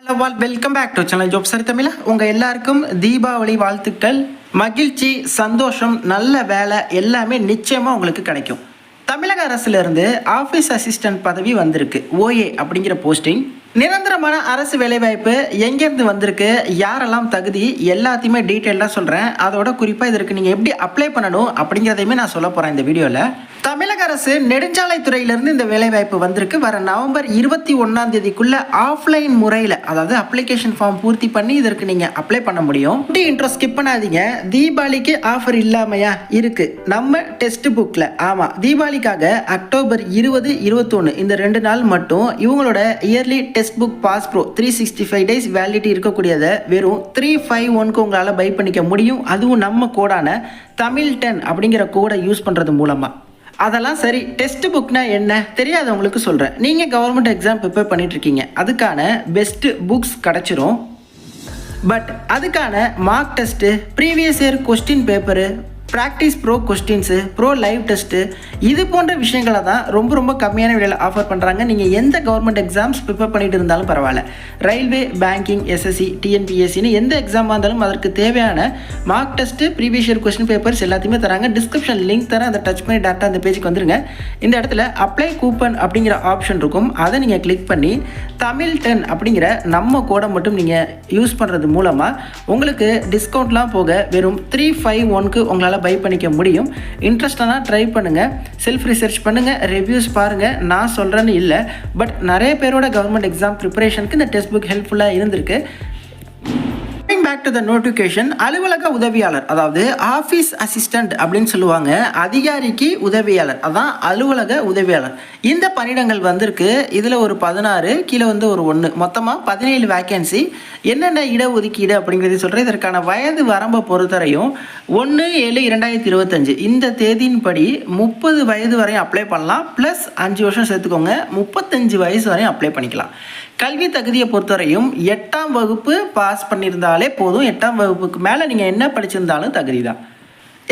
Welcome back to channel job சரி தமிழா. உங்கள் எல்லாருக்கும் தீபாவளி வாழ்த்துக்கள். மகிழ்ச்சி, சந்தோஷம், நல்ல வேலை எல்லாமே நிச்சயமாக உங்களுக்கு கிடைக்கும். தமிழக அரசுலேருந்து ஆஃபீஸ் அசிஸ்டன்ட் பதவி வந்திருக்கு. ஓஏ அப்படிங்கிற போஸ்டிங். நிரந்தரமான அரசு வேலைவாய்ப்பு எங்கேருந்து வந்திருக்கு, யாரெல்லாம் தகுதி, எல்லாத்தையுமே டீட்டெயிலாக சொல்கிறேன். அதோட குறிப்பாக இதற்கு நீங்கள் எப்படி அப்ளை பண்ணணும் அப்படிங்கிறதையுமே நான் சொல்ல போகிறேன் இந்த வீடியோவில். தமிழக அரசு நெடுஞ்சாலைத்துறையிலிருந்து இந்த வேலைவாய்ப்பு வந்திருக்கு. வர நவம்பர் 21 ஆஃப்லைன் முறையில், அதாவது அப்ளிகேஷன் ஃபார்ம் பூர்த்தி பண்ணி இதற்கு நீங்கள் அப்ளை பண்ண முடியும். இன்ட்ரோ ஸ்கிப் பண்ணாதீங்க. தீபாவளிக்கு ஆஃபர் இல்லாமையா இருக்கு நம்ம டெக்ஸ்ட் புக்கில். ஆமாம், தீபாவளிக்காக அக்டோபர் 20, 21 இந்த 2 நாள் மட்டும் இவங்களோட yearly text book pass pro 365 days validity இருக்கக்கூடியதை வெறும் 351க்கு உங்களால் பை பண்ணிக்க முடியும். அதுவும் நம்ம கோடான தமிழ் 10 அப்படிங்கிற கோடை யூஸ் பண்ணுறது மூலமாக. அதெல்லாம் சரி, டெக்ஸ்ட் புக்னா என்ன தெரியாதவங்களுக்கு சொல்கிறேன். நீங்கள் கவர்மெண்ட் எக்ஸாம் ப்ரிப்பேர் பண்ணிகிட்ருக்கீங்க, அதுக்கான பெஸ்ட்டு புக்ஸ் கிடச்சிரும். பட் அதுக்கான mark test, previous year question paper, practice bro questions, bro live test, இது போன்ற விஷயங்களை தான் ரொம்ப கம்மியான விலையில் ஆஃபர் பண்ணுறாங்க. நீங்கள் எந்த கவர்மெண்ட் எக்ஸாம்ஸ் ப்ரிப்பேர் பண்ணிட்டு இருந்தாலும் பரவாயில்ல, ரயில்வே, பேங்கிங், எஸ்எஸ்சி, டிஎன்பிஎஸ்சின்னு எந்த எக்ஸாமாக இருந்தாலும் அதற்கு தேவையான mark test, previous year question papers எல்லாத்தையுமே தராங்க. டிஸ்கிரிப்ஷன் லிங்க் தரேன், அதை டச் பண்ணி டேரெக்டாக அந்த பேஜுக்கு வந்துருங்க. இந்த இடத்துல அப்ளை கூப்பன் அப்படிங்கிற ஆப்ஷன் இருக்கும், அதை நீங்கள் கிளிக் பண்ணி தமிழ் 10 அப்படிங்கிற நம்ம கோடை மட்டும் நீங்கள் யூஸ் பண்ணுறது மூலமாக உங்களுக்கு டிஸ்கவுண்ட்லாம் போக வெறும் 351க்கு உங்களால் பை பண்ணிக்க முடியும். இன்ட்ரெஸ்டானா ட்ரை பண்ணுங்கள், செல்ஃப் ரிசர்ச் பண்ணுங்கள், ரிவ்யூஸ் பாருங்கள். நான் சொல்கிறேன்னு இல்லை, பட் நிறைய பேரோட கவர்மெண்ட் எக்ஸாம் ப்ரிப்பரேஷனுக்கு இந்த டெக்ஸ்ட் புக் ஹெல்ப்ஃபுல்லாக இருந்திருக்கு. Back to the notification. அலுவலக உதவியாளர், அதாவது ஆஃபீஸ் அசிஸ்டன்ட் அப்படின்னு சொல்லுவாங்க. அதிகாரிக்கு உதவியாளர், அதான் அலுவலக உதவியாளர். இந்த பணியிடங்கள் வந்திருக்கு. இதில் ஒரு 16, கீழே ஒரு 1, மொத்தமாக 17 வேக்கன்சி. என்னென்ன இடஒதுக்கீடு அப்படிங்கிறது சொல்கிறேன். இதற்கான வயது வரம்பை பொறுத்தவரையும் 1/7/2025 இந்த தேதியின்படி 30 வயது வரையும் அப்ளை பண்ணலாம். ப்ளஸ் 5 வருஷம் சேர்த்துக்கோங்க, 35 வயசு வரையும் அப்ளை பண்ணிக்கலாம். கல்வி தகுதியை பொறுத்தவரையும் 8ஆம் வகுப்பு பாஸ் பண்ணியிருந்தாலே போதும். 8ஆம் வகுப்புக்கு மேலே நீங்கள் என்ன படிச்சிருந்தாலும் தகுதி தான்.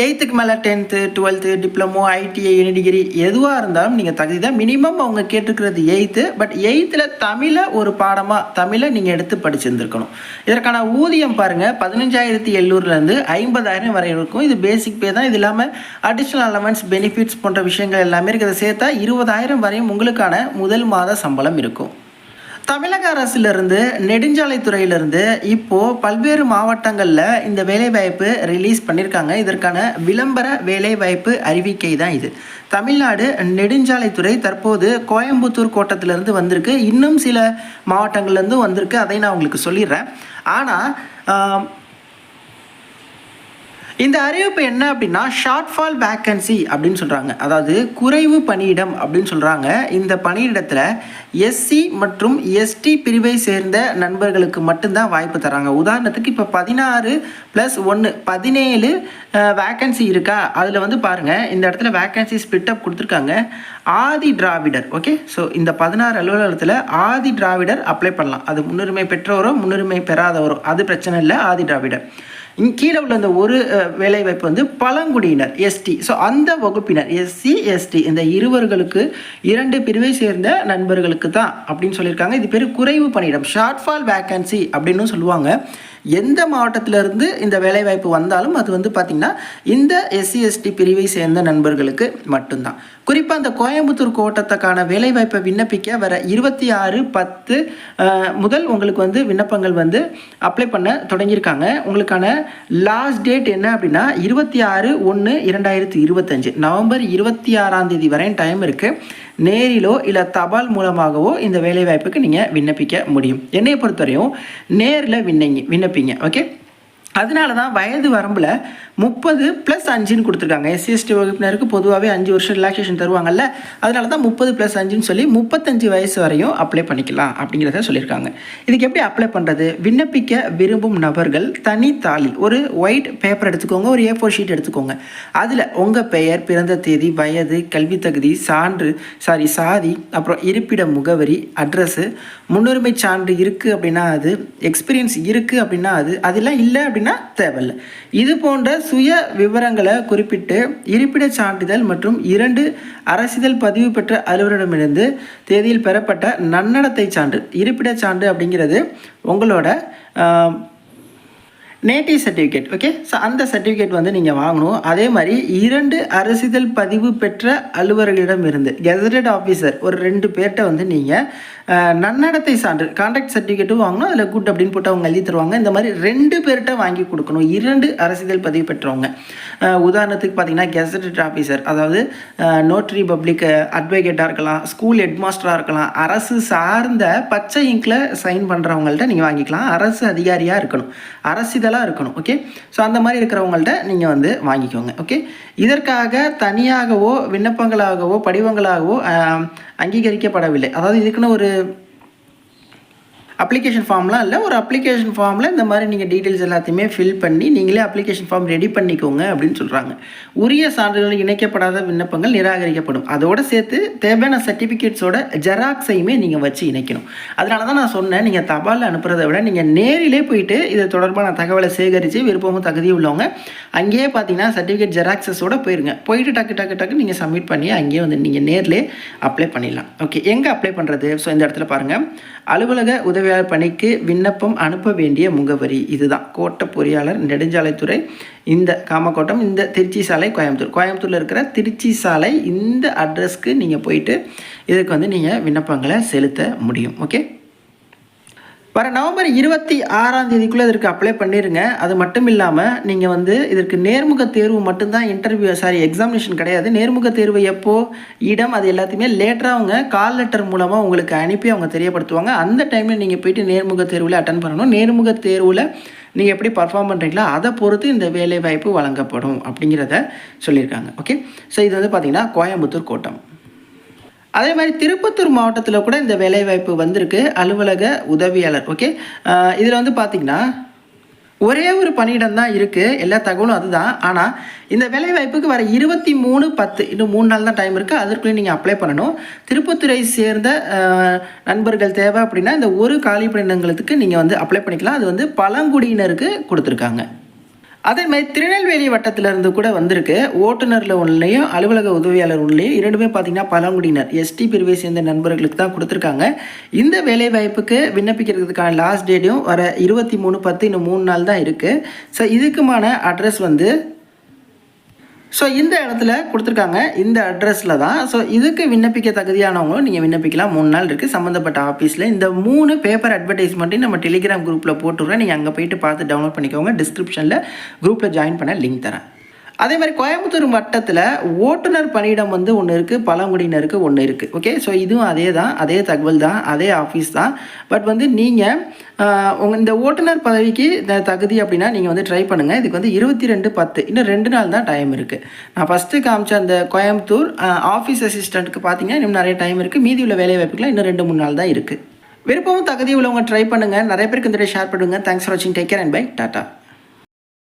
8க்கு மேலே 10th, 12th, diploma, ITI, any degree எதுவாக இருந்தாலும் நீங்கள் தகுதி தான். மினிமம் அவங்க கேட்டுக்கிறது 8th. பட் 8th தமிழை ஒரு பாடமாக தமிழை நீங்கள் எடுத்து படிச்சிருந்துருக்கணும். இதற்கான ஊதியம் பாருங்கள், 15,700லேருந்து 50,000 வரை இருக்கும். இது பேசிக் பே தான். இது இல்லாமல் அடிஷ்னல் அலவன்ஸ், பெனிஃபிட்ஸ் போன்ற விஷயங்கள் எல்லாமே இருக்குது. அதை சேர்த்தா 20,000 வரையும் உங்களுக்கான முதல் மாத சம்பளம் இருக்கும். தமிழக அரசிலிருந்து நெடுஞ்சாலைத்துறையிலிருந்து இப்போது பல்வேறு மாவட்டங்களில் இந்த வேலைவாய்ப்பு ரிலீஸ் பண்ணியிருக்காங்க. இதற்கான விளம்பர வேலைவாய்ப்பு அறிவிக்கை தான் இது. தமிழ்நாடு நெடுஞ்சாலைத்துறை தற்போது கோயம்புத்தூர் கோட்டத்திலிருந்து வந்திருக்கு. இன்னும் சில மாவட்டங்கள்லேருந்து வந்திருக்கு, அதை நான் உங்களுக்கு சொல்லிடுறேன். ஆனால் இந்த அறிவிப்பு என்ன அப்படின்னா, ஷார்ட் ஃபால் வேக்கன்சி அப்படின்னு சொல்கிறாங்க. அதாவது குறைவு பணியிடம் அப்படின்னு சொல்கிறாங்க. இந்த பணியிடத்தில் எஸ்சி மற்றும் எஸ்டி பிரிவை சேர்ந்த நண்பர்களுக்கு மட்டும்தான் வாய்ப்பு தராங்க. உதாரணத்துக்கு இப்போ 16+1 17 வேக்கன்சி இருக்கா. அதில் பாருங்கள், இந்த இடத்துல வேக்கன்சி ஸ்பிட்டப் கொடுத்துருக்காங்க. ஆதி திராவிடர், ஓகே. ஸோ இந்த 16 அலுவலகத்தில் ஆதி திராவிடர் அப்ளை பண்ணலாம். அது முன்னுரிமை பெற்றவரோ முன்னுரிமை பெறாதவரோ அது பிரச்சனை இல்லை. ஆதி திராவிடர். கீழே உள்ள இந்த ஒரு வேலைவாய்ப்பு பழங்குடியினர், எஸ்டி. ஸோ அந்த வகுப்பினர் எஸ்சி, எஸ்டி இந்த இருவர்களுக்கு 2 பிரிவை சேர்ந்த நண்பர்களுக்கு தான் அப்படின்னு சொல்லியிருக்காங்க. இது பேர் குறைவு பணியிடம், ஷார்ட் ஃபால் வேக்கன்சி அப்படின்னு சொல்லுவாங்க. எந்த மாவட்டத்திலிருந்து இந்த வேலைவாய்ப்பு வந்தாலும் அது பார்த்திங்கன்னா இந்த எஸ்சி, எஸ்டி பிரிவை சேர்ந்த நண்பர்களுக்கு மட்டும்தான். குறிப்பாக அந்த கோயம்புத்தூர் கோட்டத்துக்கான வேலைவாய்ப்பை விண்ணப்பிக்க வர 26/10 முதல் உங்களுக்கு விண்ணப்பங்கள் அப்ளை பண்ண தொடங்கியிருக்காங்க. உங்களுக்கான லாஸ்ட் டேட் என்ன அப்படின்னா 26/1/2025 நவம்பர் 26ஆம் தேதி வரை டைம் இருக்குது. நேரிலோ இல்லை தபால் மூலமாகவோ இந்த வேலைவாய்ப்புக்கு நீங்கள் விண்ணப்பிக்க முடியும். என்னை பொறுத்தவரையும் நேரில் விண்ணப்பிங்க, ஓகே. அதனால தான் வயது வரம்பில் 30+5 கொடுத்துருக்காங்க. எஸ்சி, எஸ்டி வகுப்பினருக்கு பொதுவாகவே 5 வருஷம் ரிலாக்ஸேஷன் தருவாங்கல்ல, அதனால தான் 30+5 சொல்லி 35 வயசு வரையும் அப்ளை பண்ணிக்கலாம் அப்படிங்கிறத சொல்லியிருக்காங்க. இதுக்கு எப்படி அப்ளை பண்ணுறது? விண்ணப்பிக்க விரும்பும் நபர்கள் தனித்தாளில் ஒரு ஒயிட் பேப்பர் எடுத்துக்கோங்க, ஒரு A4 ஷீட் எடுத்துக்கோங்க. அதில் உங்கள் பெயர், பிறந்த தேதி, வயது, கல்வி தகுதி, சாதி, அப்புறம் இருப்பிட முகவரி, அட்ரஸ்ஸு, முன்னுரிமை சான்று இருக்குது அப்படின்னா அது, எக்ஸ்பீரியன்ஸ் இருக்குது அப்படின்னா அது, அதெல்லாம் இல்லை அப்படின்னா அப்படின்னா தேவையில்லை. இது போன்ற சுய விவரங்களை குறிப்பிட்டு இருப்பிடச் சான்றிதழ் மற்றும் 2 அரசிதழ் பதிவு பெற்ற அலுவலரிடமிருந்து தேதியில் பெறப்பட்ட நன்னடத்தை சான்று. இருப்பிடச் சான்று அப்படிங்கிறது உங்களோட நேட்டிவ் சர்டிஃபிகேட். ஓகே, ஸோ அந்த சர்டிஃபிகேட் வந்து நீங்கள் வாங்கணும். அதே மாதிரி 2 அரசிதழ் பதிவு பெற்ற அலுவலர்களிடம் இருந்து கெசட்டட் ஆஃபீஸர் ஒரு 2 பேர்கிட்ட வந்து நீங்கள் நன்னடத்தை சான்று கான்டாக்ட் சர்டிஃபிகேட்டும் வாங்கணும். அதில் குட் அப்படின்னு போட்டு அவங்க எழுதி தருவாங்க. இந்த மாதிரி 2 பேர்கிட்ட வாங்கி கொடுக்கணும். 2 அரசிதழ் பதிவு பெற்றவங்க. உதாரணத்துக்கு பார்த்தீங்கன்னா கெசட்டட் ஆஃபீஸர், அதாவது நோட்ரி பப்ளிக் அட்வொகேட்டாக இருக்கலாம், ஸ்கூல் ஹெட்மாஸ்டராக இருக்கலாம், அரசு சார்ந்த பச்சை இங்கில் சைன் பண்ணுறவங்கள்ட்ட நீங்கள் வாங்கிக்கலாம். அரசு அதிகாரியாக இருக்கணும், அரசிதழாக இருக்கணும். ஓகே, ஸோ அந்த மாதிரி இருக்கிறவங்கள்ட்ட நீங்கள் வந்து வாங்கிக்கோங்க. ஓகே, இதற்காக தனியாகவோ விண்ணப்பங்களாகவோ படிவங்களாகவோ அங்கீகரிக்கப்படவில்லை. அதாவது இதுக்குன்னு ஒரு அப்ளிகேஷன் ஃபார்ம்லாம் இல்லை. ஒரு அப்ளிகேஷன் ஃபார்மில் இந்த மாதிரி நீங்கள் டீட்டெயில்ஸ் எல்லாத்தையுமே ஃபில் பண்ணி நீங்களே அப்ளிகேஷன் ஃபார்ம் ரெடி பண்ணிக்கோங்க அப்படின்னு சொல்கிறாங்க. உரிய சான்றுகள் இணைக்கப்படாத விண்ணப்பங்கள் நிராகரிக்கப்படும். அதோடு சேர்த்து தேவையான சர்டிஃபிகேட்ஸோட ஜெராக்ஸையுமே நீங்கள் வச்சு இணைக்கணும். அதனால தான் நான் சொன்னேன், நீங்கள் தபாலில் அனுப்புறதை விட நீங்கள் நேரிலே போயிட்டு இது தொடர்பான தகவலை சேகரித்து விருப்பமும் தகுதி உள்ளவங்க அங்கேயே பார்த்தீங்கன்னா சர்டிஃபிகேட் ஜெராக்ஸஸோடு போயிருங்க. போயிட்டு டக்கு நீங்கள் சப்மிட் பண்ணி அங்கேயே வந்து நீங்கள் நேரிலே அப்ளை பண்ணிடலாம். ஓகே, எங்கே அப்ளை பண்ணுறது? ஸோ இந்த இடத்துல பாருங்கள், அலுவலக உதவியாளர் பணிக்கு விண்ணப்பம் அனுப்ப வேண்டிய முகவரி இதுதான். கோட்ட பொறியாளர், நெடுஞ்சாலைத்துறை, இந்த காமக்கோட்டம், இந்த திருச்சி சாலை, கோயம்புத்தூரில் இருக்கிற திருச்சி சாலை, இந்த அட்ரஸ்க்கு நீங்கள் போயிட்டு இதுக்கு வந்து நீங்கள் விண்ணப்பங்களை செலுத்த முடியும். ஓகே, வர நவம்பர் 26 இதற்கு அப்ளை பண்ணிடுங்க. அது மட்டும் இல்லாமல் நீங்கள் வந்து இதற்கு நேர்முக தேர்வு மட்டும்தான், எக்ஸாமினேஷன் கிடையாது. நேர்முக தேர்வு எப்போ, இடம், அது எல்லாத்தையுமே லேட்டராக அவங்க கால் லெட்டர் மூலமாக உங்களுக்கு அனுப்பி அவங்க தெரியப்படுத்துவாங்க. அந்த டைமில் நீங்கள் போயிட்டு நேர்முக தேர்வில் அட்டன் பண்ணணும். நேர்முக தேர்வில் நீங்கள் எப்படி பர்ஃபார்ம் பண்ணுறீங்களோ அதை பொறுத்து இந்த வேலை வாய்ப்பு வழங்கப்படும் அப்படிங்கிறத சொல்லியிருக்காங்க. ஓகே, ஸோ இது வந்து பார்த்திங்கன்னா கோயம்புத்தூர் கோட்டம். அதே மாதிரி திருப்பத்தூர் மாவட்டத்தில் கூட இந்த வேலைவாய்ப்பு வந்திருக்கு, அலுவலக உதவியாளர். ஓகே, இதில் வந்து பார்த்திங்கன்னா ஒரே ஒரு பணியிடம் தான் இருக்குது, எல்லா தகவலும் அதுதான். ஆனால் இந்த வேலைவாய்ப்புக்கு வர 23/10 இன்னும் 3 நாள் தான் டைம் இருக்குது. அதற்குள்ளே நீங்கள் அப்ளை பண்ணணும். திருப்பத்தூரை சேர்ந்த நண்பர்கள் தேவை அப்படின்னா இந்த ஒரு காலி பணியிடங்களுக்கு நீங்கள் வந்து அப்ளை பண்ணிக்கலாம். அது வந்து பழங்குடியினருக்கு கொடுத்துருக்காங்க. அதே மாதிரி திருநெல்வேலி வட்டத்திலிருந்து கூட வந்திருக்கு. ஓட்டுநரில் ஒன்றுலையும் அலுவலக உதவியாளர் ஒன்றுலையும் 2மே பார்த்திங்கன்னா பழங்குடியினர் எஸ்டி பிரிவை சேர்ந்த நண்பர்களுக்கு தான் கொடுத்துருக்காங்க. இந்த வேலைவாய்ப்புக்கு விண்ணப்பிக்கிறதுக்கான லாஸ்ட் டேட்டையும் வர 23/10 இன்னும் 3 நாள் தான் இருக்குது. ஸோ இதுக்குமான அட்ரஸ் வந்து இந்த இடத்துல கொடுத்துருக்காங்க, இந்த அட்ரஸில் தான். ஸோ இதுக்கு விண்ணப்பிக்க தகுதியானவங்களும் நீங்கள் விண்ணப்பிக்கலாம். 3 நாள் இருக்குது சம்மந்தப்பட்ட ஆஃபீஸில். இந்த 3 பேப்பர் அட்வர்டைஸ்மெண்ட்டையும் நம்ம டெலிகிராம் குரூப்பில் போட்டுடுறேன். நீங்கள் அங்கே போயிட்டு பார்த்து டவுன்லோட் பண்ணிக்கோங்க. டிஸ்கிரிப்ஷனில் குரூப்பில் ஜாயின் பண்ண லிங்க் தரேன். அதே மாதிரி கோயம்புத்தூர் வட்டத்தில் ஓட்டுநர் பணியிடம் வந்து ஒன்று இருக்குது, பழங்குடியினருக்கு ஒன்று இருக்குது. ஓகே, ஸோ இதுவும் அதே தான், அதே தகவல் தான், அதே ஆஃபீஸ் தான். பட் வந்து நீங்கள் இந்த ஓட்டுநர் பதவிக்கு தகுதி அப்படின்னா நீங்கள் வந்து ட்ரை பண்ணுங்கள். இதுக்கு வந்து 22/10 இன்னும் 2 நாள் தான் டைம் இருக்குது. நான் ஃபஸ்ட்டு காமிச்ச அந்த கோயம்புத்தூர் ஆஃபீஸ் அசிஸ்டண்ட்டுக்கு பார்த்தீங்கன்னா இன்னும் நிறைய டைம் இருக்குது. மீதி உள்ள வேலை வாய்ப்புக்கெலாம் இன்னும் 2-3 நாள் தான் இருக்குது. விருப்பமும் தகுதி உள்ளவங்க ட்ரை பண்ணுங்கள். நிறைய பேருக்கு இந்த ஷேர் பண்ணுங்கள். தேங்க்ஸ் ஃபார் வாட்சிங். Take care and bye. Tata.